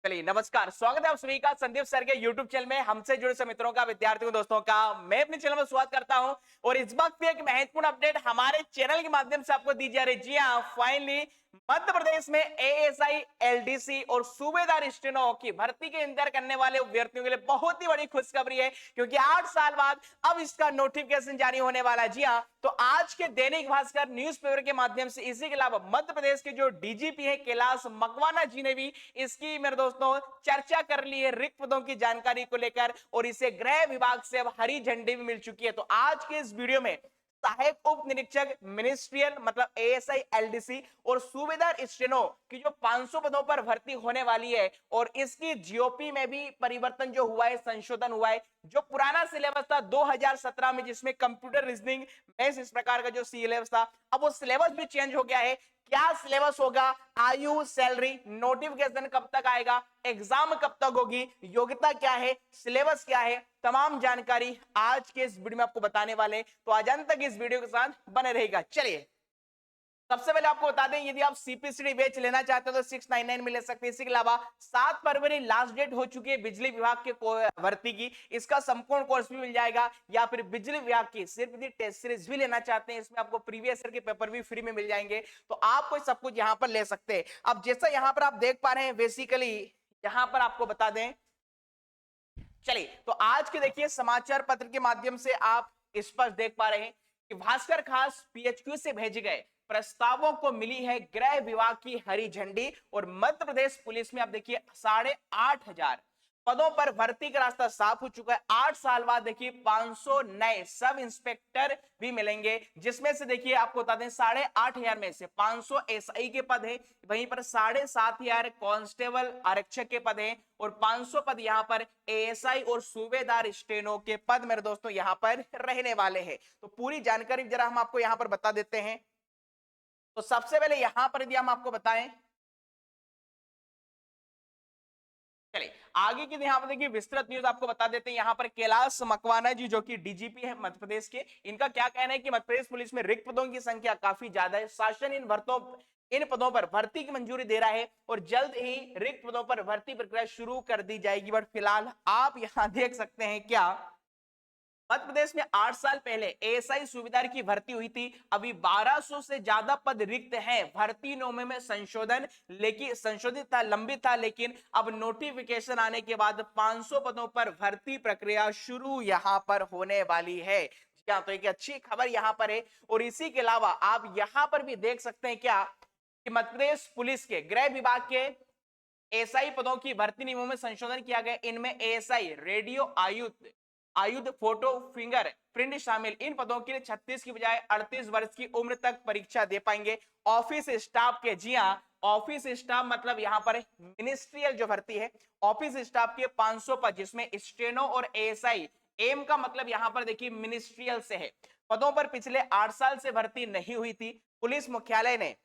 चलिए नमस्कार, स्वागत है आप सभी का संदीप सर के YouTube चैनल में। हमसे जुड़े सभी मित्रों का, विद्यार्थियों दोस्तों का मैं अपने चैनल में स्वागत करता हूं। और इस वक्त भी एक महत्वपूर्ण अपडेट हमारे चैनल के माध्यम से आपको दी जा रही है। जी हां, फाइनली मध्य प्रदेश में एएसआई, एलडीसी और सूबेदार स्टेनो की भर्ती के इंतजार करने वाले अभ्यर्थियों के लिए बहुत ही बड़ी खुशखबरी है, क्योंकि 8 साल बाद अब इसका नोटिफिकेशन जारी होने वाला है। जी हां, तो आज के दैनिक भास्कर न्यूज़पेपर के माध्यम से, इसी के अलावा मध्य प्रदेश के जो डीजीपी है कैलाश मकवाना जी ने भी इसकी मेरे दोस्तों चर्चा कर ली है रिक्त पदों की जानकारी को लेकर, और इसे गृह विभाग से अब हरी झंडी भी मिल चुकी है। तो आज के इस वीडियो में सहायक उप निरीक्षक मिनिस्ट्रियल मतलब एएसआई, एलडीसी और सूबेदार स्टेनो की जो 500 पदों पर भर्ती होने वाली है, और इसकी जीओपी में भी परिवर्तन जो हुआ है, संशोधन हुआ है। जो पुराना सिलेबस था 2017 में, जिसमें कंप्यूटर रीजनिंग, मैथ्स, इस प्रकार का जो सिलेबस था, अब वो सिलेबस भी चेंज हो गया है। क्या सिलेबस होगा, आयु, सैलरी, नोटिफिकेशन कब तक आएगा, एग्जाम कब तक होगी, योग्यता क्या है, सिलेबस क्या है, तमाम जानकारी आज के इस वीडियो में आपको बताने वाले। तो आज अंत तक इस वीडियो के साथ बने रहेगा। चलिए सबसे पहले आपको बता दें, यदि आप सीपीसीडी बैच लेना चाहते हो तो 699 में ले सकते हैं। इसके अलावा 7 फरवरी लास्ट डेट हो चुकी है बिजली विभाग के भर्ती की, इसका संपूर्ण कोर्स भी मिल जाएगा। या फिर बिजली विभाग की सिर्फ यदि टेस्ट सीरीज भी लेना चाहते हैं, इसमें आपको प्रीवियस ईयर के पेपर भी फ्री में मिल जाएंगे। तो आपको सब कुछ यहाँ पर ले सकते हैं। अब जैसा यहाँ पर आप देख पा रहे हैं, बेसिकली यहाँ पर आपको बता दें, चलिए तो आज के देखिए समाचार पत्र के माध्यम से आप स्पष्ट देख पा रहे हैं कि भास्कर खास पीएचक्यू से भेजे गए प्रस्तावों को मिली है गृह विभाग की हरी झंडी। और मध्य प्रदेश पुलिस में आप देखिए 8,500 पदों पर भर्ती का रास्ता साफ हो चुका है। 8 साल बाद देखिए 500 नए सब इंस्पेक्टर भी मिलेंगे, जिसमें से देखिए आपको बता दें 8,500 में से 500 एसआई के पद हैं, वहीं पर 7,500 कांस्टेबल आरक्षक के पद हैं, और 500 पद यहाँ पर एएसआई और सूबेदार स्टेनो के पद मेरे दोस्तों यहाँ पर रहने वाले हैं। तो पूरी जानकारी जरा हम आपको यहाँ पर बता देते हैं। तो सबसे पहले यहाँ पर यदि हम आपको बताएं, चलिए आगे की यहाँ पर देखिए विस्तृत न्यूज आपको बता देते हैं। यहाँ पर कैलाश मकवाना जी जो कि डीजीपी है मध्य प्रदेश के, इनका क्या कहना है कि मध्य प्रदेश पुलिस में रिक्त पदों की संख्या काफी ज्यादा है। शासन इन पदों पर भर्ती की मंजूरी दे रहा है, और जल्द ही रिक्त पदों पर भर्ती प्रक्रिया शुरू कर दी जाएगी। बट फिलहाल आप यहाँ देख सकते हैं क्या, मध्य प्रदेश में 8 साल पहले एएसआई सूबेदार की भर्ती हुई थी। अभी 1200 से ज्यादा पद रिक्त हैं। भर्ती नोमे में संशोधन लेकिन संशोधित था, लंबित था, लेकिन अब नोटिफिकेशन आने के बाद 500 पदों पर भर्ती प्रक्रिया शुरू यहां पर होने वाली है। क्या तो एक अच्छी खबर यहां पर है। और इसी के अलावा आप यहां पर भी देख सकते हैं क्या कि मध्य प्रदेश पुलिस के गृह विभाग के एएसआई पदों की भर्ती नियमों में संशोधन किया गया। इनमें एएसआई रेडियो आयुध फोटो फिंगर प्रिंट शामिल। इन पदों के लिए 36 की बजाय 38 वर्ष की उम्र तक परीक्षा दे पाएंगे। ऑफिस स्टाफ के, जी हाँ, ऑफिस स्टाफ मतलब यहाँ पर मिनिस्ट्रियल जो भर्ती है, ऑफिस स्टाफ के 500 पद, जिसमें स्टेनो और एएसआई, एम का मतलब यहाँ पर देखिए मिनिस्ट्रियल से है। पदों पर पिछले 8 साल से भर्ती नहीं हुई थी। पुलिस मुख्यालय ने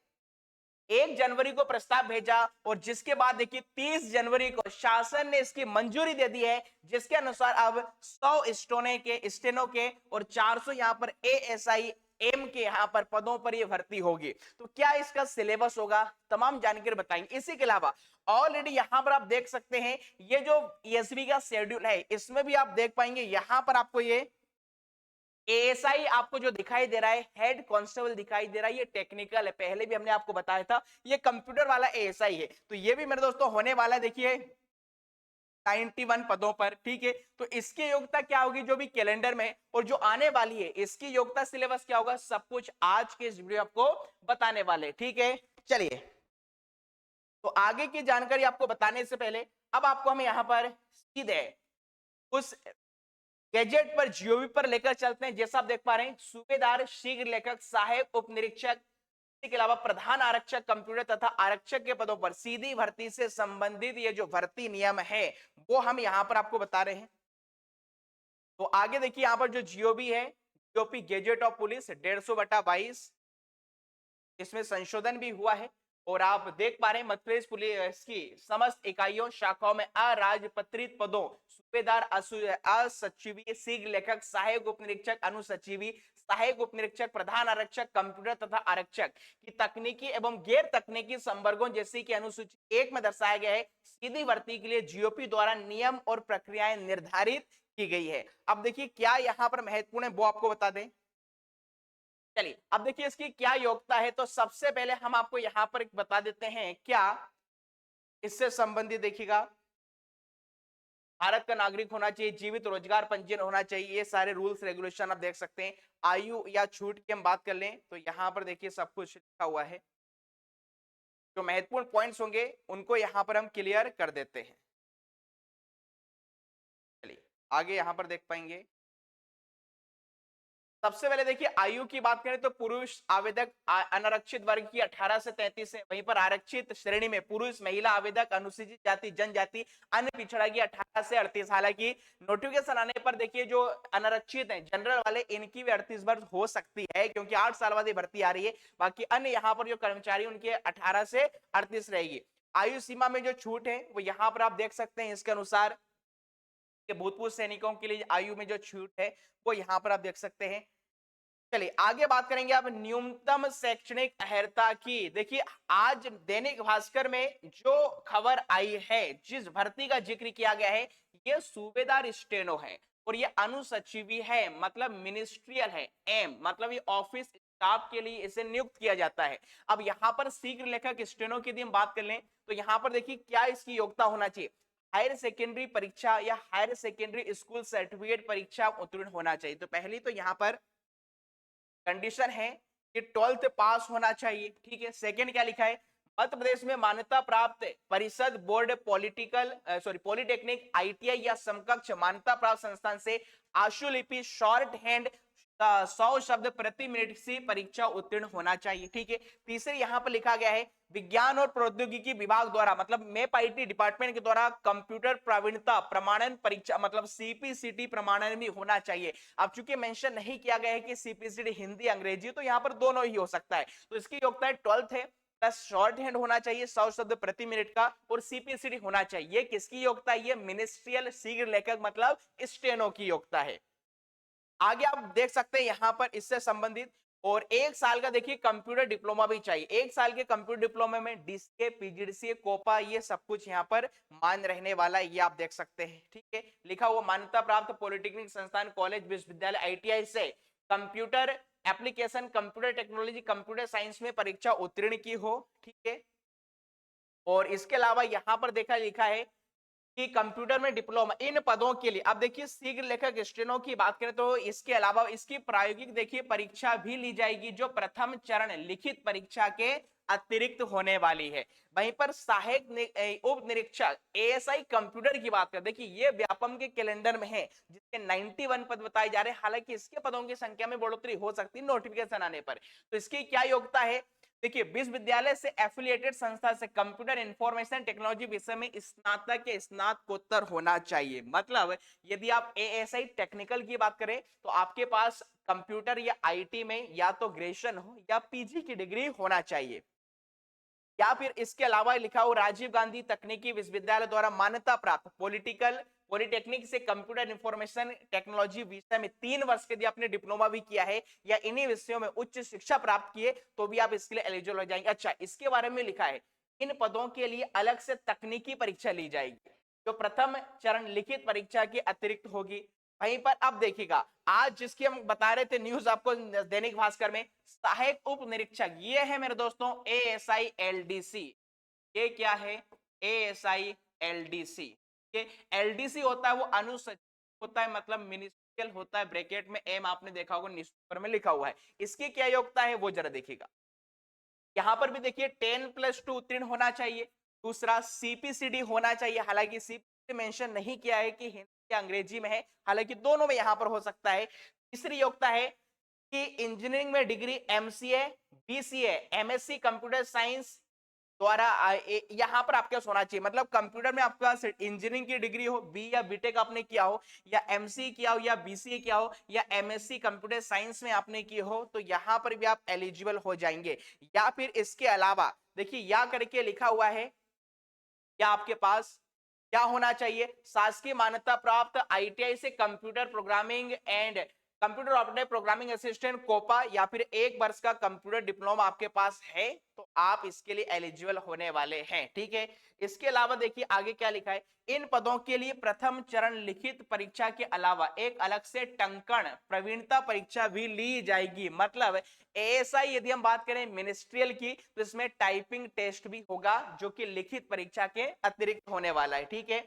1 जनवरी को प्रस्ताव भेजा, और जिसके बाद देखिए 30 जनवरी को शासन ने इसकी मंजूरी दे दी है, जिसके अनुसार अब 100 स्टेनो के और 400 यहाँ पर एएसआई एम के यहाँ पर पदों पर ये भर्ती होगी। तो क्या इसका सिलेबस होगा, तमाम जानकारी बताएंगे। इसी के अलावा ऑलरेडी यहाँ पर आप देख सकते हैं, ये जो एसबी का शेड्यूल है, इसमें भी आप देख पाएंगे यहाँ पर आपको ये एएसआई आपको जो दिखाई दे रहा है, हेड कांस्टेबल दिखाई दे रहा है, ये टेक्निकल है। पहले भी हमने आपको बताया था, ये कंप्यूटर वाला एएसआई है। तो ये भी मेरे दोस्तों होने वाला है, देखिए 91 पदों पर, ठीक है। तो इसकी योग्यता क्या होगी जो भी कैलेंडर में, और जो आने वाली है इसकी योग्यता सिलेबस क्या होगा, सब कुछ आज के इस वीडियो आपको बताने वाले, ठीक है। चलिए तो आगे की जानकारी आपको बताने से पहले अब आपको हम यहाँ पर सीधे उस गैजेट पर जीओवी पर लेकर चलते हैं। जैसा आप देख पा रहे हैं, सूबेदार, शीघ्र लेखक, सहायक उप निरीक्षक, इसके अलावा प्रधान आरक्षक कंप्यूटर तथा आरक्षक के पदों पर सीधी भर्ती से संबंधित ये जो भर्ती नियम है, वो हम यहाँ पर आपको बता रहे हैं। तो आगे देखिए यहाँ पर जो जीओबी है, जीओपी गैजेट ऑफ पुलिस 150/22, इसमें संशोधन भी हुआ है। और आप देख पा रहे हैं मध्य प्रदेश पुलिस की समस्त इकाइयों शाखाओं में अराजपत्रित पदों सूबेदार, असचिवी, शीघ्र लेखक, सहायक उप निरीक्षक, अनुसचिवी, सहायक उप निरीक्षक, प्रधान आरक्षक, कंप्यूटर तथा आरक्षक की तकनीकी एवं गैर तकनीकी संवर्गों जैसे कि अनुसूची 1 में दर्शाया गया है, सीधी भर्ती के लिए जीओपी द्वारा नियम और प्रक्रियाएं निर्धारित की गई है। अब देखिए क्या यहाँ पर महत्वपूर्ण है वो आपको बता दें। चलिए अब देखिए इसकी क्या योग्यता है, तो सबसे पहले हम आपको यहाँ पर बता देते हैं क्या इससे संबंधित देखिएगा, भारत का नागरिक होना चाहिए, जीवित रोजगार पंजीयन होना चाहिए, ये सारे रूल्स रेगुलेशन आप देख सकते हैं। आयु या छूट की हम बात कर लें तो यहाँ पर देखिए सब कुछ लिखा हुआ है, जो महत्वपूर्ण पॉइंट्स होंगे उनको यहाँ पर हम क्लियर कर देते हैं। चलिए आगे यहाँ पर देख पाएंगे, सबसे पहले देखिए आयु की बात करें तो पुरुष आवेदक अनारक्षित वर्ग की 18 से 33 है, वहीं पर आरक्षित श्रेणी में पुरुष, महिला आवेदक, अनुसूचित जाति, जनजाति, अन्य पिछड़ा की 18 से 38। हालांकि नोटिफिकेशन आने पर देखिए जो अनारक्षित हैं जनरल वाले, इनकी भी 38 वर्ष हो सकती है क्योंकि 8 साल बाद भर्ती आ रही है। बाकी अन्य यहाँ पर जो कर्मचारी उनके 18 से 38 रहेगी। आयु सीमा में जो छूट है वो यहाँ पर आप देख सकते हैं, इसके अनुसार भूतपूर्व सैनिकों के लिए आयु में जो छूट है वो यहाँ पर आप देख सकते हैं। चलिए आगे बात करेंगे अब न्यूनतम शैक्षणिक अर्हता की। देखिए आज दैनिक भास्कर में जो खबर आई है, जिस भर्ती का जिक्र किया गया है, ये सूबेदार स्टेनो है और ये अनुसचिवी है, मतलब मिनिस्ट्रियल है। एम मतलब ये ऑफिस स्टाफ के लिए इसे नियुक्त किया जाता है। अब यहाँ पर शीघ्र लेखक स्टेनो की यदि हम बात कर लें तो यहाँ पर देखिए क्या इसकी योग्यता होना चाहिए, हायर सेकेंडरी परीक्षा या हायर सेकेंडरी स्कूल सर्टिफिकेट परीक्षा उत्तीर्ण होना चाहिए। तो पहली तो यहाँ पर कंडीशन है कि 12th पास होना चाहिए, ठीक है। सेकंड क्या लिखा है, मध्य प्रदेश में मान्यता प्राप्त परिषद, बोर्ड, पॉलिटेक्निक, आईटीआई या समकक्ष मान्यता प्राप्त संस्थान से आशुलिपि शॉर्ट हैंड 100 शब्द प्रति मिनट से परीक्षा उत्तीर्ण होना चाहिए, ठीक है। तीसरे यहाँ पर लिखा गया है विज्ञान और प्रौद्योगिकी विभाग द्वारा, मतलब मेप आईटी डिपार्टमेंट के द्वारा कंप्यूटर प्रावीण्यता प्रमाणन परीक्षा, मतलब सीपीसीटी प्रमाणन भी होना चाहिए। अब चूंकि मेंशन नहीं किया गया है कि सीपीसीटी हिंदी अंग्रेजी, तो यहाँ पर दोनों ही हो सकता है। तो इसकी योग्यता 12th है, प्लस शॉर्ट हैंड होना चाहिए 100 शब्द प्रति मिनट का, और सीपीसीटी होना चाहिए। किसकी योग्यता है, ये मिनिस्ट्रियल शीघ्र लेखक मतलब स्टेनो की योग्यता है। आगे आप देख सकते हैं यहाँ पर इससे संबंधित, और 1 साल का देखिए कंप्यूटर डिप्लोमा भी चाहिए। 1 साल के कंप्यूटर डिप्लोमा में डीसीए, पीजीडीसीए, कोपा, ये सब कुछ यहाँ पर मान रहने वाला है, ये आप देख सकते हैं, ठीक है। लिखा हुआ मान्यता प्राप्त पॉलिटेक्निक संस्थान, कॉलेज, विश्वविद्यालय, आईटीआई से computer application, computer technology, computer science में परीक्षा उत्तीर्ण की हो, ठीक है। और इसके अलावा यहाँ पर देखा लिखा है कि कंप्यूटर में डिप्लोमा इन पदों के लिए। अब देखिए शीघ्र लेखक स्टेनो की बात करें तो इसके अलावा इसकी प्रायोगिक देखिए परीक्षा भी ली जाएगी, जो प्रथम चरण लिखित परीक्षा के अतिरिक्त होने वाली है। वहीं पर सहायक उप निरीक्षक एएसआई कंप्यूटर की बात करें, देखिए ये व्यापम के कैलेंडर में है, जिसके 91 पद बताए जा रहे हैं। हालांकि इसके पदों की संख्या में बढ़ोतरी हो सकती है नोटिफिकेशन आने पर। तो इसकी क्या योग्यता है, देखिए विश्वविद्यालय से एफिलिएटेड संस्था से कंप्यूटर इंफॉर्मेशन टेक्नोलॉजी विषय में स्नातक या स्नातकोत्तर होना चाहिए। मतलब यदि आप एएसआई टेक्निकल की बात करें तो आपके पास कंप्यूटर या आईटी में या तो ग्रेजुएशन हो या पीजी की डिग्री होना चाहिए। या फिर इसके अलावा लिखा हो राजीव गांधी तकनीकी विश्वविद्यालय द्वारा मान्यता प्राप्त पॉलिटेक्निक से कंप्यूटर इंफॉर्मेशन टेक्नोलॉजी विषय में 3 वर्ष के लिए आपने डिप्लोमा भी किया है या इन्हीं विषयों में उच्च शिक्षा प्राप्त किए तो भी आप इसके लिए एलिजिबल हो जाएंगे। अच्छा, इसके बारे में लिखा है इन पदों के लिए अलग से तकनीकी परीक्षा ली जाएगी, जो प्रथम चरण लिखित परीक्षा की अतिरिक्त होगी। वहीं पर अब देखिएगा आज जिसकी हम बता रहे थे न्यूज आपको दैनिक भास्कर में, सहायक उप निरीक्षक, ये है मेरे दोस्तों एएसआई एलडीसी। ये क्या है, एएसआई एलडीसी। ये एलडीसी होता है वो अनुसूचित होता है, मतलब मिनिस्ट्रियल होता है, ब्रैकेट में एम आपने देखा होगा न्यूज़पेपर में लिखा हुआ है। इसकी क्या योग्यता है वो जरा देखिएगा, यहां पर भी देखिए 10+2 उत्तीर्ण होना चाहिए। दूसरा सीपीसीडी होना चाहिए, हालांकि सीपीसीडी मेंशन नहीं किया है कि हिंदी या अंग्रेजी में है, हालांकि दोनों में यहां पर हो सकता है। तीसरी योग्यता है कि इंजीनियरिंग में degree MCA, BCA, MSc computer science द्वारा यहाँ पर आपके पास होना चाहिए, मतलब कंप्यूटर में आपके पास इंजीनियरिंग की डिग्री हो, बी या बीटेक आपने किया हो या एमसी किया हो या बीसीए किया हो या एमएससी कंप्यूटर साइंस में आपने की हो, तो यहाँ पर भी आप एलिजिबल हो जाएंगे। या फिर इसके अलावा देखिए या करके लिखा हुआ है, या आपके पास क्या होना चाहिए, शासकीय मान्यता प्राप्त आईटीआई से computer programming and computer operator, programming assistant, COPA या फिर 1 वर्ष का कंप्यूटर डिप्लोमा आपके पास है तो आप इसके लिए एलिजिबल होने वाले हैं। ठीक है, इसके अलावा देखिए आगे क्या लिखा है, इन पदों के लिए प्रथम चरण लिखित परीक्षा के अलावा एक अलग से टंकण प्रवीणता परीक्षा भी ली जाएगी। मतलब एएसआई यदि हम बात करें मिनिस्ट्रियल की तो इसमें टाइपिंग टेस्ट भी होगा जो कि लिखित परीक्षा के अतिरिक्त होने वाला है। ठीक है,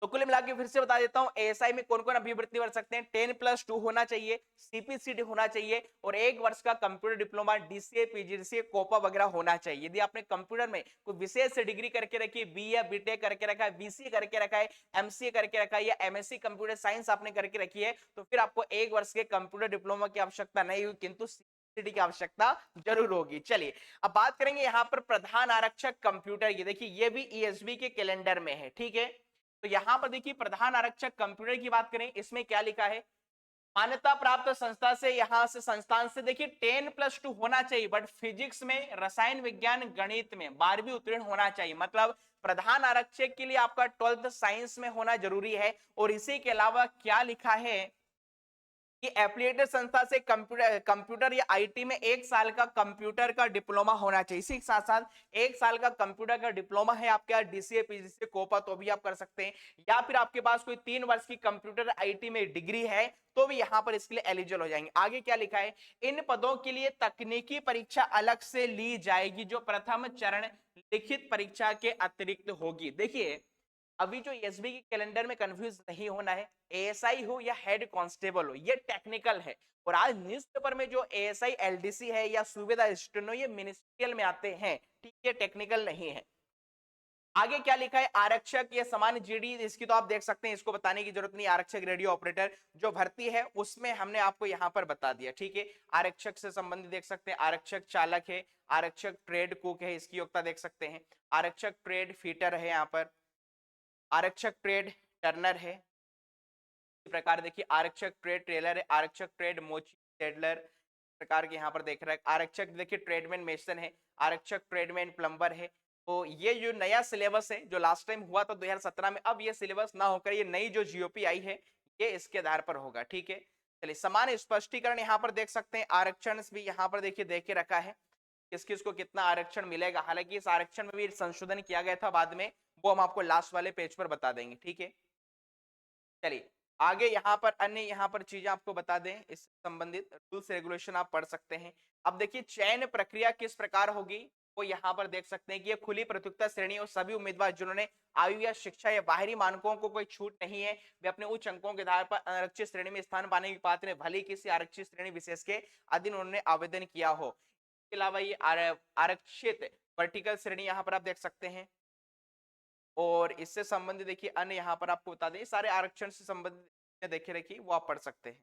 तो कुल मिला के फिर से बता देता हूं एएसआई में कौन कौन अभिवृत्ति भर सकते हैं। 10+2 होना चाहिए, सीपीसीडी होना चाहिए और 1 वर्ष का computer diploma, DCA, PGDCA, COPA वगैरह होना चाहिए। यदि आपने कंप्यूटर में कोई विशेष डिग्री करके रखी है, बी या बीटेक करके रखा है, बीसीए करके रखा है, एमसीए करके रखा है या एमएससी कंप्यूटर साइंस आपने करके रखी है तो फिर आपको 1 वर्ष के कंप्यूटर डिप्लोमा की आवश्यकता नहीं हुई, किंतु सीपीसीडी की आवश्यकता जरूर होगी। चलिए अब बात करेंगे यहाँ पर प्रधान आरक्षक कंप्यूटर की। देखिए ये भी ईएसबी के कैलेंडर में है। ठीक है, तो यहां पर देखिए प्रधान आरक्षक कंप्यूटर की बात करें, इसमें क्या लिखा है, मान्यता प्राप्त संस्था से, यहां से संस्थान से देखिए 10+2 होना चाहिए, बट फिजिक्स में, रसायन विज्ञान, गणित में 12वीं उत्तीर्ण होना चाहिए। मतलब प्रधान आरक्षक के लिए आपका 12th साइंस में होना जरूरी है। और इसी के अलावा क्या लिखा है कि एफिलिएटेड संस्था से कंप्यूटर या आईटी में 1 साल का कंप्यूटर का डिप्लोमा होना चाहिए। इसी के साथ साथ 1 साल का कंप्यूटर का डिप्लोमा है आपके डीसीए, पीजीसीए, कोपा तो भी आप कर सकते हैं, या फिर आपके पास कोई 3 वर्ष की कंप्यूटर आईटी में डिग्री है तो भी यहां पर इसके लिए एलिजिबल हो जाएंगे। आगे क्या लिखा है, इन पदों के लिए तकनीकी परीक्षा अलग से ली जाएगी जो प्रथम चरण लिखित परीक्षा के अतिरिक्त होगी। देखिए अभी जो एसबी के कैलेंडर में कंफ्यूज नहीं होना है, एएसआई हो या हेड कांस्टेबल हो ये टेक्निकल है। और आज न्यूज़पेपर में जो एएसआई एलडीसी है या सूबेदार स्टेनो ये मिनिस्ट्रियल में आते हैं। ठीक है, टेक्निकल नहीं है। आगे क्या लिखा है, आरक्षक ये समान जीडी, इसकी तो आप देख सकते हैं, इसको बताने की जरूरत नहीं। आरक्षक रेडियो ऑपरेटर जो भर्ती है उसमें हमने आपको यहां पर बता दिया। ठीक है, आरक्षक से संबंधित देख सकते हैं, आरक्षक चालक है, आरक्षक ट्रेड कुक है, इसकी योग्यता देख सकते हैं, आरक्षक ट्रेड फीटर है, यहाँ पर आरक्षक ट्रेड टर्नर है। इसी प्रकार देखिए आरक्षक ट्रेड ट्रेलर है, आरक्षक ट्रेड मोची टेडलर प्रकार के यहाँ पर देख रहा है। आरक्षक देखिए ट्रेडमैन मेसन है, आरक्षक ट्रेडमैन प्लम्बर है। तो ये जो नया सिलेबस है जो लास्ट टाइम हुआ था 2017 में, अब ये सिलेबस ना होकर ये नई जो जीओपी आई है ये इसके आधार पर होगा। ठीक है, चलिए समान स्पष्टीकरण यहाँ पर देख सकते हैं। आरक्षण भी यहाँ पर देखिए देख के रखा है किस किस को कितना आरक्षण मिलेगा। हालांकि इस आरक्षण में भी संशोधन किया गया था बाद में, वो हम आपको लास्ट वाले पेज पर बता देंगे। ठीक है, चलिए आगे यहाँ पर अन्य यहाँ पर चीजें आपको बता दें, इस संबंधित रूल्स रेगुलेशन आप पढ़ सकते हैं। अब देखिए चयन प्रक्रिया किस प्रकार होगी वो यहाँ पर देख सकते हैं कि ये खुली प्रतियोगिता श्रेणी और सभी उम्मीदवार जिन्होंने आयु या शिक्षा या बाहरी मानकों को कोई छूट नहीं है वे अपने उच्च अंकों के आधार पर आरक्षित श्रेणी में स्थान पाने के पात्र हैं, भले ही किसी आरक्षित श्रेणी विशेष के अधीन उन्होंने आवेदन किया हो। इसके अलावा ये आरक्षित वर्टिकल श्रेणी यहाँ पर आप देख सकते हैं। और इससे संबंधित देखिए अन्य यहाँ पर आपको बता दें, सारे आरक्षण से संबंधित देखे रखिए वो आप पढ़ सकते हैं।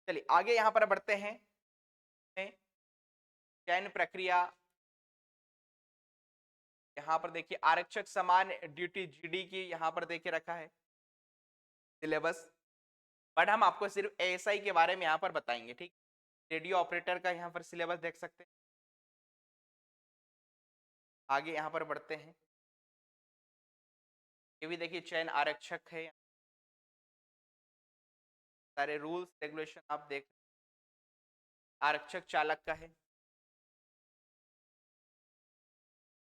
चलिए आगे यहाँ पर बढ़ते हैं। चयन प्रक्रिया यहाँ पर देखिए आरक्षक समान ड्यूटी जीडी की यहाँ पर देखे रखा है सिलेबस, बट हम आपको सिर्फ एएसआई के बारे में यहाँ पर बताएंगे। ठीक, रेडियो ऑपरेटर का यहाँ पर सिलेबस देख सकते हैं। आगे यहाँ पर बढ़ते हैं, ये भी देखिए चयन आरक्षक है, सारे रूल्स रेगुलेशन आप देख, आरक्षक चालक का है,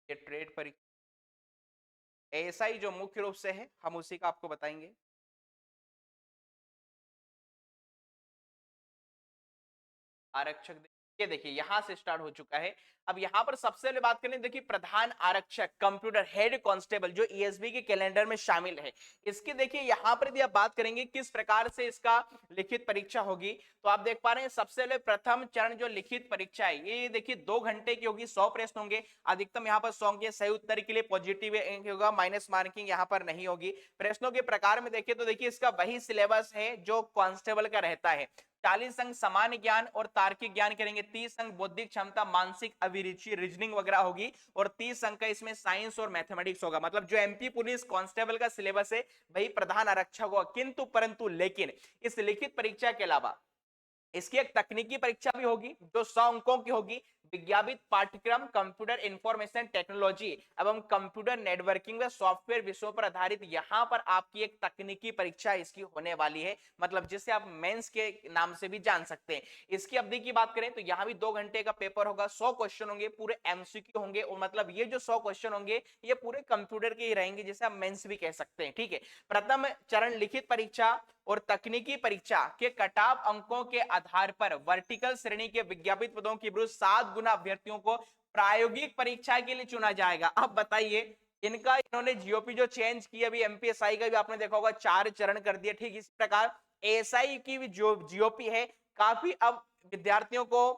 ये ट्रेड परीक्षा। एएसआई जो मुख्य रूप से है हम उसी का आपको बताएंगे। आरक्षक ये देखिए यहां से स्टार्ट हो चुका है। अब यहां पर सबसे पहले बात करें, देखिए प्रधान आरक्षक कंप्यूटर हेड कांस्टेबल जो ईएसबी के कैलेंडर में शामिल है, इसकी देखिए यहां पर यदि आप बात करेंगे किस प्रकार से इसका लिखित परीक्षा होगी तो आप देख पा रहे हैं सबसे पहले प्रथम चरण जो लिखित परीक्षा है ये देखिए 2 घंटे की होगी, 100 प्रश्न होंगे, अधिकतम यहाँ पर 100 के सही उत्तर के लिए पॉजिटिव होगा, माइनस मार्किंग यहाँ पर नहीं होगी। प्रश्नों के प्रकार में देखिए तो देखिए इसका वही सिलेबस है जो कांस्टेबल का रहता है। 40 अंक सामान्य ज्ञान और तार्किक ज्ञान करेंगे, 30 अंक बौद्धिक क्षमता, मानसिक अभिरुचि, रीजनिंग वगैरह होगी और 30 अंक का इसमें साइंस और मैथमेटिक्स होगा। मतलब जो एमपी पुलिस कांस्टेबल का सिलेबस है वही प्रधान आरक्षक होगा। किंतु परंतु लेकिन इस लिखित परीक्षा के अलावा इसकी एक तकनीकी परीक्षा भी होगी जो 100 अंकों की होगी, विज्ञापित पाठ्यक्रम कंप्यूटर इंफॉर्मेशन टेक्नोलॉजी एवं कंप्यूटर नेटवर्किंग व सॉफ्टवेयर विषयों पर आधारित यहाँ पर आपकी एक तकनीकी परीक्षा इसकी होने वाली है, मतलब जिसे आप मेंस के नाम से भी जान सकते हैं। इसकी अवधि की बात करें तो यहाँ भी 2 घंटे का पेपर होगा, 100 क्वेश्चन होंगे, पूरे एमसीक्यू होंगे, और मतलब ये जो 100 क्वेश्चन होंगे ये पूरे कंप्यूटर के ही रहेंगे, जिसे आप मेंस भी कह सकते हैं। ठीक है, प्रथम चरण लिखित परीक्षा और तकनीकी परीक्षा के कटाव अंकों के आधार पर वर्टिकल श्रेणी के विज्ञापित पदों की विरुद्ध 7 गुना अभ्यर्थियों को प्रायोगिक परीक्षा के लिए चुना जाएगा। अब बताइए, इनका इन्होंने जीओपी जो चेंज की, अभी एमपीएसआई का भी आपने देखा होगा 4 चरण कर दिया। ठीक इसी प्रकार एएसआई की भी जो जीओपी है, काफी अब विद्यार्थियों को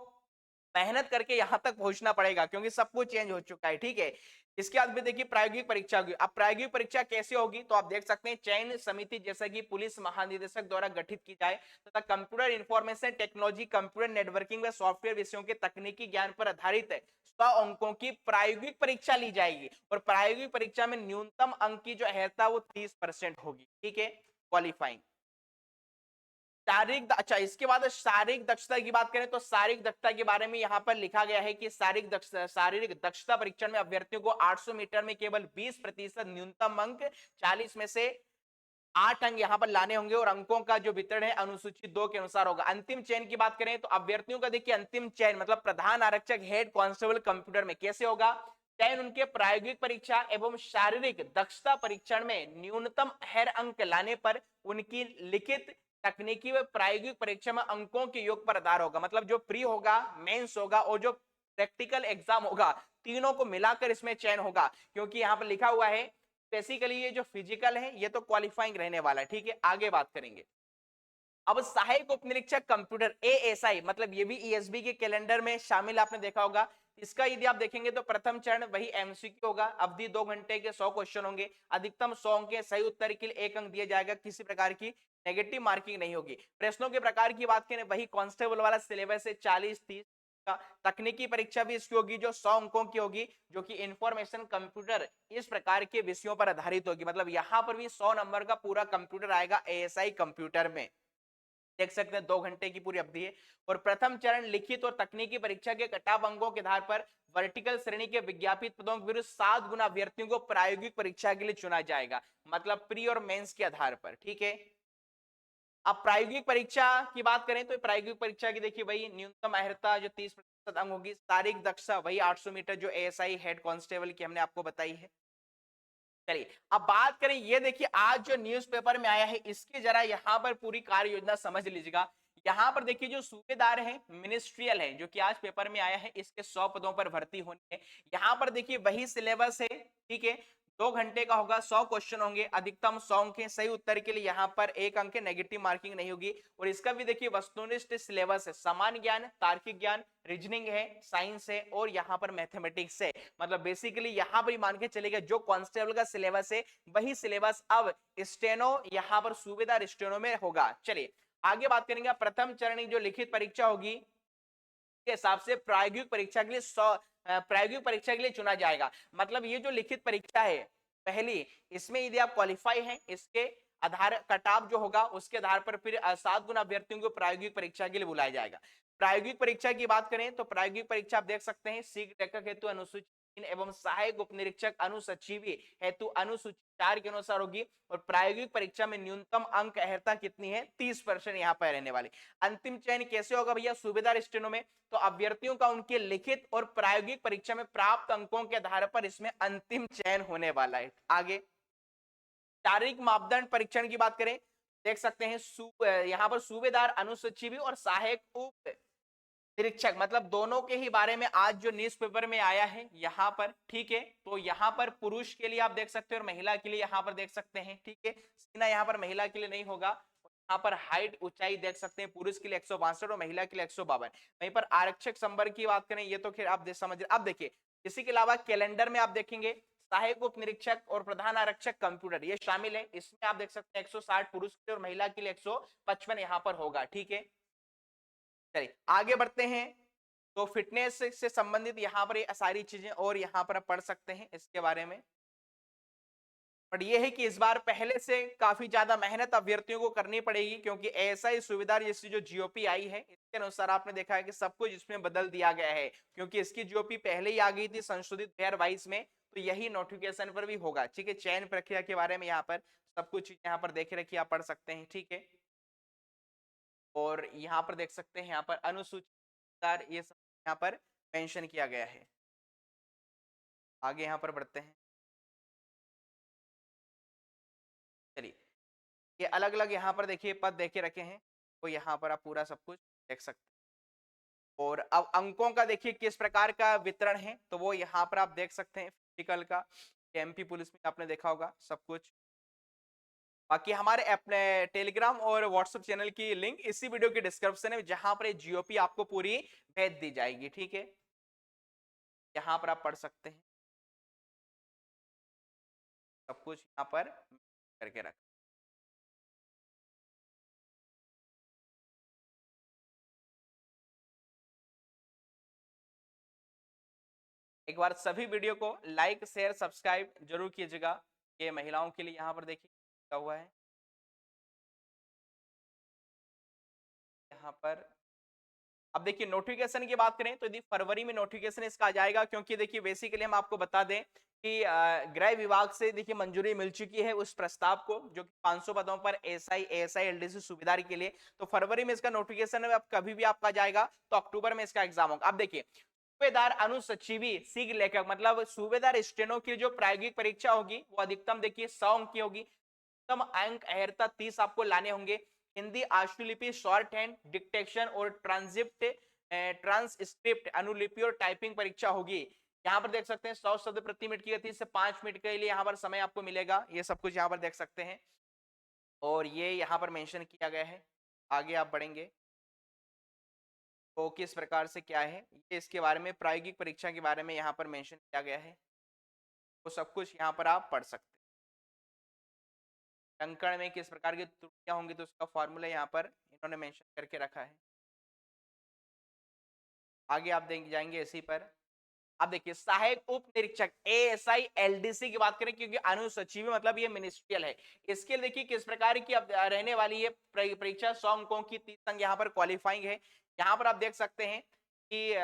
मेहनत करके यहां तक पहुंचना पड़ेगा, क्योंकि सब कुछ चेंज हो चुका है। ठीक है, इसके बाद भी देखिए प्रायोगिक परीक्षा होगी। अब प्रायोगिक परीक्षा कैसे होगी तो आप देख सकते हैं, चयन समिति जैसा कि पुलिस महानिदेशक द्वारा गठित की जाए तथा computer information technology, computer networking व सॉफ्टवेयर विषयों के तकनीकी ज्ञान पर आधारित 100 अंकों की प्रायोगिक परीक्षा ली जाएगी, और प्रायोगिक परीक्षा में न्यूनतम अंक की जो अर्हता वो 30% होगी। ठीक है, क्वालिफाइंग। शारीरिक, अच्छा इसके बाद शारीरिक दक्षता की बात करें तो शारीरिक दक्षता के बारे में यहाँ पर लिखा गया है कि शारीरिक दक्षता परीक्षण में अभ्यर्थियों को 800 मीटर में केवल 20% न्यूनतम अंक, 40 में से 8 अंक यहाँ पर लाने होंगे, और अंकों का जो वितरण है अनुसूची 2 के अनुसार होगा। अंतिम चयन की बात करें तो अभ्यर्थियों का देखिए अंतिम चयन मतलब प्रधान आरक्षक, हेड कांस्टेबल कंप्यूटर में कैसे होगा, चयन उनके प्रायोगिक परीक्षा एवं शारीरिक दक्षता परीक्षण में न्यूनतम हर अंक लाने पर उनकी लिखित, तकनीकी व प्रायोगिक परीक्षा में अंकों के योग पर आधार होगा। मतलब जो प्री होगा, मेंस होगा और जो प्रैक्टिकल एग्जाम होगा, तीनों को मिलाकर इसमें चयन होगा, क्योंकि यहाँ पर लिखा हुआ है बेसिकली ये जो फिजिकल है ये तो क्वालिफाइंग रहने वाला है। ठीक है, आगे बात करेंगे। अब सहायक उप निरीक्षक कंप्यूटर एएसआई, मतलब ये भी ईएसबी के कैलेंडर में शामिल, आपने देखा होगा। इसका यदि आप देखेंगे तो प्रथम चरण वही एमसीक्यू होगा, अवधि 2 घंटे के 100 क्वेश्चन होंगे, अधिकतम 100 अंक के, सही उत्तर के लिए 1 अंक दिया जाएगा, किसी प्रकार की नेगेटिव मार्किंग नहीं होगी। प्रश्नों के प्रकार की बात करें वही कांस्टेबल वाला सिलेबस है, 40-30 का। तकनीकी परीक्षा भी इसकी होगी जो 100 अंकों की होगी, जो कि इंफॉर्मेशन कंप्यूटर इस प्रकार के विषयों पर आधारित होगी। मतलब यहां पर भी 100 नंबर का पूरा कंप्यूटर आएगा एएसआई कंप्यूटर में, देख सकते हैं 2 घंटे की पूरी अवधि है। और प्रथम चरण लिखित और तकनीकी परीक्षा के कटाव अंकों के आधार पर वर्टिकल श्रेणी के विज्ञापित पदों के विरुद्ध 7 गुना अभ्यर्थियों को प्रायोगिक परीक्षा के लिए चुना जाएगा, मतलब प्री और मेंस के आधार पर। ठीक है, अब प्रायोगिक परीक्षा की बात करें तो प्रायोगिक परीक्षा की देखिए वही न्यूनतम अर्हता जो 30% अंक होगी, शारीरिक दक्षता वही 800 मीटर जो एएसआई हेड कांस्टेबल की हमने आपको बताई है। चलिए अब बात करें, ये देखिए आज जो न्यूज़पेपर में आया है इसकी जरा यहाँ पर पूरी कार्य योजना समझ लीजिएगा। यहाँ पर देखिए जो सूबेदार है मिनिस्ट्रियल है, जो कि आज पेपर में आया है, इसके 100 पदों पर भर्ती होनी है। यहाँ पर देखिए वही सिलेबस है। ठीक है, 2 घंटे का होगा, 100 क्वेश्चन होंगे, अधिकतम 100 अंक है, सही उत्तर के लिए यहाँ पर 1 अंक नेगेटिव मार्किंग नहीं होगी। और इसका भी देखिए वस्तुनिष्ठ सिलेबस है, सामान्य ज्ञान, तार्किक ज्ञान, रीजनिंग है, साइंस है और यहाँ पर मैथमेटिक्स है। मतलब बेसिकली यहाँ पर मान के चलेगा जो कांस्टेबल का सिलेबस है वही सिलेबस अब स्टेनो यहाँ पर सूबेदार स्टेनो में होगा। चलिए आगे बात करेंगे। प्रथम चरण की जो लिखित परीक्षा होगी के हिसाब से प्रायोगिक परीक्षा के लिए 100 प्रायोगिक परीक्षा के लिए चुना जाएगा। मतलब ये जो लिखित परीक्षा है पहली, इसमें यदि आप क्वालिफाई हैं, इसके आधार कटाव जो होगा उसके आधार पर फिर 7 गुना अभ्यर्थियों को प्रायोगिक परीक्षा के लिए बुलाया जाएगा। प्रायोगिक परीक्षा की बात करें तो प्रायोगिक परीक्षा आप देख सकते हैं, शीघ्र लेखक हेतु अनुसूची 3 एवं सहायक उप निरीक्षक अनुसचिवी हेतु अनुसूची 4 के अनुसार होगी। और प्रायोगिक परीक्षा में न्यूनतम अंक अर्हता कितनी है, 30% यहाँ पर रहने वाली। अंतिम चयन कैसे होगा भैया, सूबेदार स्टेनो में, तो अभ्यर्थियों का उनके लिखित और प्रायोगिक परीक्षा में प्राप्त अंकों के आधार पर इसमें अंतिम चयन होने वाला है। आगे शारीरिक मापदंड परीक्षण की बात करें, देख सकते हैं यहाँ पर सूबेदार, अनुसचिवी और सहायक उप निरीक्षक, मतलब दोनों के ही बारे में आज जो न्यूज़पेपर में आया है यहाँ पर। ठीक है, तो यहाँ पर पुरुष के लिए आप देख सकते हैं और महिला के लिए यहाँ पर देख सकते हैं। ठीक है, सीना यहाँ पर महिला के लिए नहीं होगा। यहाँ पर हाइट ऊंचाई देख सकते हैं, पुरुष के लिए 162 और महिला के लिए 152। वहीं पर आरक्षक संवर्ग की बात करें, ये तो खैर आप समझ रहे। अब देखिए इसी के अलावा कैलेंडर में आप देखेंगे सहायक उप निरीक्षक और प्रधान आरक्षक कंप्यूटर ये शामिल है। इसमें आप देख सकते हैं 160 पुरुष के लिए और महिला के लिए 155 यहाँ पर होगा। ठीक है, चलिए आगे बढ़ते हैं। तो फिटनेस से संबंधित यहाँ पर ये सारी चीजें और यहाँ पर पढ़ सकते हैं इसके बारे में। बट ये है कि इस बार पहले से काफी ज्यादा मेहनत अभ्यर्थियों को करनी पड़ेगी, क्योंकि ऐसा ही सुविधा जैसी जो जीओपी आई है इसके अनुसार आपने देखा है कि सब कुछ इसमें बदल दिया गया है, क्योंकि इसकी जीओपी पहले ही आ गई थी संशोधित 2022 में। तो यही नोटिफिकेशन पर भी होगा। ठीक है, चयन प्रक्रिया के बारे में यहाँ पर सब कुछ यहाँ पर देखे रखिए, आप पढ़ सकते हैं। ठीक है, और यहाँ पर देख सकते हैं यहाँ पर अनुसूचित ये सब यहाँ पर मेंशन किया गया है। आगे यहाँ पर बढ़ते हैं। चलिए, ये अलग अलग यहाँ पर देखिए पद देखे रखे हैं, तो यहाँ पर आप पूरा सब कुछ देख सकते हैं। और अब अंकों का देखिए किस प्रकार का वितरण है, तो वो यहाँ पर आप देख सकते हैं। फिजिकल का एमपी पुलिस में आपने देखा होगा सब कुछ। बाकी हमारे अपने टेलीग्राम और व्हाट्सएप चैनल की लिंक इसी वीडियो के डिस्क्रिप्शन में, जहां पर जीओपी आपको पूरी भेज दी जाएगी। ठीक है, यहाँ पर आप पढ़ सकते हैं सब कुछ यहाँ पर करके रख। एक बार सभी वीडियो को लाइक शेयर सब्सक्राइब जरूर कीजिएगा। ये महिलाओं के लिए यहाँ पर देखिए क्या हुआ है। यहाँ पर अब देखिए नोटिफिकेशन की बात करें तो यदि फरवरी में नोटिफिकेशन इसका आ जाएगा, क्योंकि देखिए बेसिकली हम आपको बता दें कि गृह विभाग से देखिए मंजूरी मिल चुकी है उस प्रस्ताव को, जो कि 500 पदों पर एसआई एएसआई एलडीसी सूबेदार के लिए। तो फरवरी में इसका नोटिफिकेशन अब कभी भी आपका जाएगा, तो अक्टूबर में इसका एग्जाम होगा। अब देखिए सूबेदार अनुसचिवी शीघ्र लेखक, मतलब सूबेदार स्टेनो की जो प्रायोगिक परीक्षा होगी वो अधिकतम देखिए 100 अंक की होगी। अधिकतम अंक अहर्ता 30 आपको लाने होंगे। हिंदी आशुलिपि, शॉर्ट हैंड, डिक्टेशन और ट्रांसक्रिप्ट अनुलिपि और टाइपिंग परीक्षा होगी। यहाँ पर देख सकते हैं 100 शब्द प्रति मिनट की गति से 5 मिनट के लिए यहाँ पर समय आपको मिलेगा। ये सब कुछ यहाँ पर देख सकते हैं, और ये यहाँ पर मेंशन किया गया है। आगे आप बढ़ेंगे तो किस प्रकार से क्या है ये, इसके बारे में प्रायोगिक परीक्षा के बारे में यहाँ पर मेंशन किया गया है। वो सब कुछ यहाँ पर आप पढ़ सकते हैं। अंकन में किस प्रकार की त्रुटियां होंगी तो उसका फॉर्मूला यहाँ पर इन्होंने मेंशन करके रखा है। आगे आप देख जाएंगे इसी पर। अब देखिए सहायक उप निरीक्षक एएसआई एलडीसी की बात करें, क्योंकि अनुसचिव मतलब ये मिनिस्ट्रियल है। इसके लिए देखिए किस प्रकार की अब रहने वाली है परीक्षा। 100 अंकों की 30 अंक यहाँ पर क्वालिफाइंग है। यहाँ पर आप देख सकते हैं कि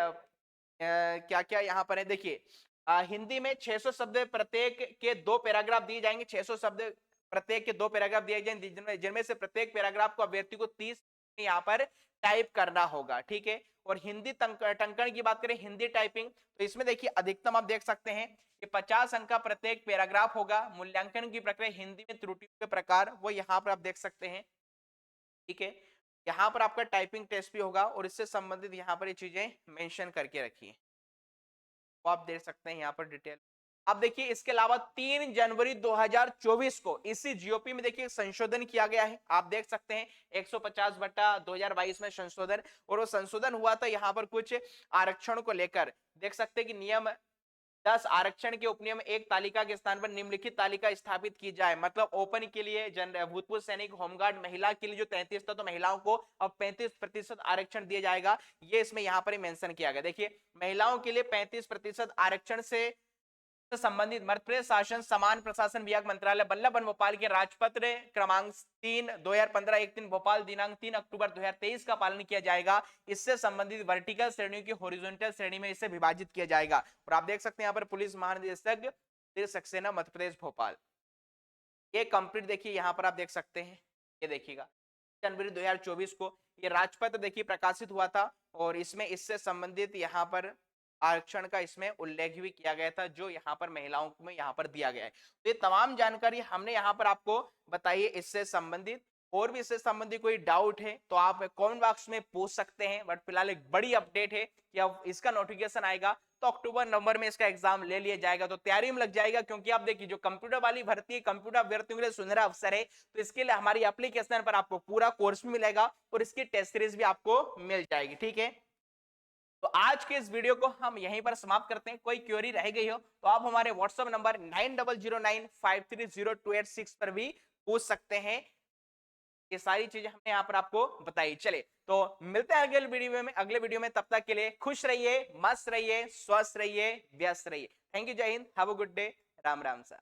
क्या क्या यहाँ पर है। देखिए हिंदी में 600 शब्द प्रत्येक के 2 पैराग्राफ दिए जाएंगे। 600 शब्द प्रत्येक के 2 पैराग्राफ दिए जाएंगे, जिनमें से प्रत्येक पैराग्राफ को अभ्यर्थी को 30 यहाँ पर टाइप करना होगा। ठीक है, और हिंदी टंकण की बात करें, हिंदी टाइपिंग, तो इसमें देखिए अधिकतम आप देख सकते हैं कि 50 अंक का प्रत्येक पैराग्राफ होगा। मूल्यांकन की प्रक्रिया हिंदी में त्रुटियों के प्रकार वो यहाँ पर आप देख सकते हैं। ठीक है, यहाँ पर आपका टाइपिंग टेस्ट भी होगा, और इससे संबंधित यहाँ पर ये चीजें मेंशन करके रखिए, वो आप देख सकते हैं यहाँ पर डिटेल। अब देखिए इसके अलावा 3 जनवरी 2024 को इसी जीओपी में देखिए संशोधन किया गया है। आप देख सकते हैं 150/2022 में संशोधन, और वो संशोधन हुआ था यहाँ पर कुछ आरक्षण को लेकर। देख सकते हैं कि नियम 10 आरक्षण के उपनियम एक तालिका के स्थान पर निम्नलिखित तालिका स्थापित की जाए। मतलब ओपन के लिए भूतपूर्व सैनिक, होमगार्ड, महिला के लिए जो 33 था तो महिलाओं को अब 35% आरक्षण दिया जाएगा। ये इसमें यहाँ पर मेंशन किया गया। देखिए महिलाओं के लिए 35% आरक्षण से संबंधित मध्य प्रदेश शासन समान प्रशासन विभाग मंत्रालय बल्लभ भवन भोपाल के राजपत्र क्रमांक 3 2015 1 भोपाल दिनांक 3 अक्टूबर 2023 का पालन किया जाएगा। इससे संबंधित वर्टिकल श्रेणियों की हॉरिजॉन्टल श्रेणी में इसे विभाजित किया जाएगा। और आप देख सकते हैं यहाँ पर पुलिस महानिदेशक सक्सेना मध्य प्रदेश भोपाल, ये कंप्लीट देखिए यहाँ पर आप देख सकते हैं। ये देखिएगा जनवरी 2024 को ये राजपत्र देखिए प्रकाशित हुआ था, और इसमें इससे संबंधित यहाँ पर आरक्षण का इसमें उल्लेख भी किया गया था, जो यहाँ पर महिलाओं में यहाँ पर दिया गया है। तो ये तमाम जानकारी हमने यहाँ पर आपको बताई है इससे संबंधित। और भी इससे संबंधित कोई डाउट है तो आप कमेंट बॉक्स में पूछ सकते हैं। बट फिलहाल एक बड़ी अपडेट है कि अब इसका नोटिफिकेशन आएगा तो अक्टूबर नवंबर में इसका एग्जाम ले लिया जाएगा, तो तैयारी में लग जाएगा। क्योंकि आप देखिए जो कंप्यूटर वाली भर्ती है, कंप्यूटर अभ्यर्थियों के लिए सुनहरा अवसर है। तो इसके लिए हमारी एप्लीकेशन पर आपको पूरा कोर्स भी मिलेगा, और इसकी टेस्ट सीरीज भी आपको मिल जाएगी। ठीक है, तो आज के इस वीडियो को हम यहीं पर समाप्त करते हैं। कोई क्वेरी रह गई हो तो आप हमारे व्हाट्सएप नंबर 9009530286 पर भी पूछ सकते हैं। ये सारी चीजें हमने यहाँ पर आपको बताई। चले तो मिलते हैं अगले वीडियो में। तब तक के लिए खुश रहिए, मस्त रहिए, स्वस्थ रहिए, व्यस्त रहिए। थैंक यू, जय Hind, have a good day, Ram Ram सा।